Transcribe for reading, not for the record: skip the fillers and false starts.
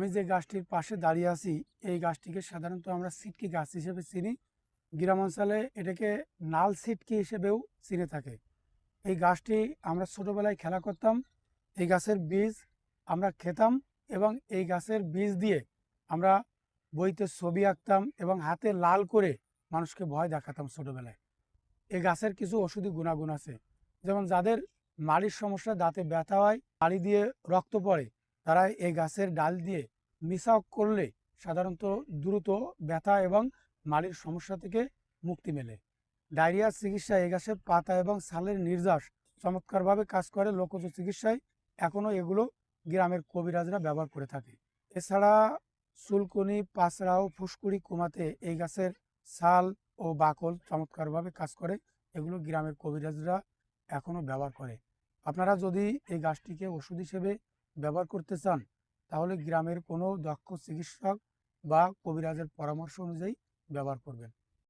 আমি যে গাছটির পাশে দাঁড়িয়ে আছি এই গাছটিকে সাধারণত আমরা সিটকি গাছ হিসেবে চিনি। গ্রাম অঞ্চলে এটাকে নাল সিটকি হিসেবেও চিনে থাকে। এই গাছটি আমরা ছোটোবেলায় খেলা করতাম। এই গাছের বীজ আমরা খেতাম এবং এই গাছের বীজ দিয়ে আমরা বইতে ছবি আঁকতাম এবং হাতে লাল করে মানুষকে ভয় দেখাতাম ছোটোবেলায়। এই গাছের কিছু ওষুধি গুণাগুণ আছে, যেমন যাদের মাড়ির সমস্যা, দাঁতে ব্যথা হয়, মাড়ি দিয়ে রক্ত পড়ে, তারা এই গাছের ডাল দিয়ে মিসাক করলে সাধারণত দ্রুত ব্যথা এবং মাড়ির সমস্যা থেকে মুক্তি মেলে। ডায়রিয়ার চিকিৎসায় এই গাছের পাতা এবং ছালের নির্যাস চমৎকারভাবে কাজ করে। লোকজ চিকিৎসায় এখনও এগুলো গ্রামের কবিরাজরা ব্যবহার করে থাকে। এছাড়া চুলকুনি, পাঁচড়াও, ফুসকুড়ি কমাতে এই গাছের ছাল ও বাকল চমৎকারভাবে কাজ করে। এগুলো গ্রামের কবিরাজরা এখনও ব্যবহার করে। আপনারা যদি এই গাছটিকে ওষুধ হিসেবে ব্যবহার করতে চান তাহলে গ্রামের কোনো দক্ষ চিকিৎসক বা কবিরাজের পরামর্শ অনুযায়ী ব্যবহার করবেন।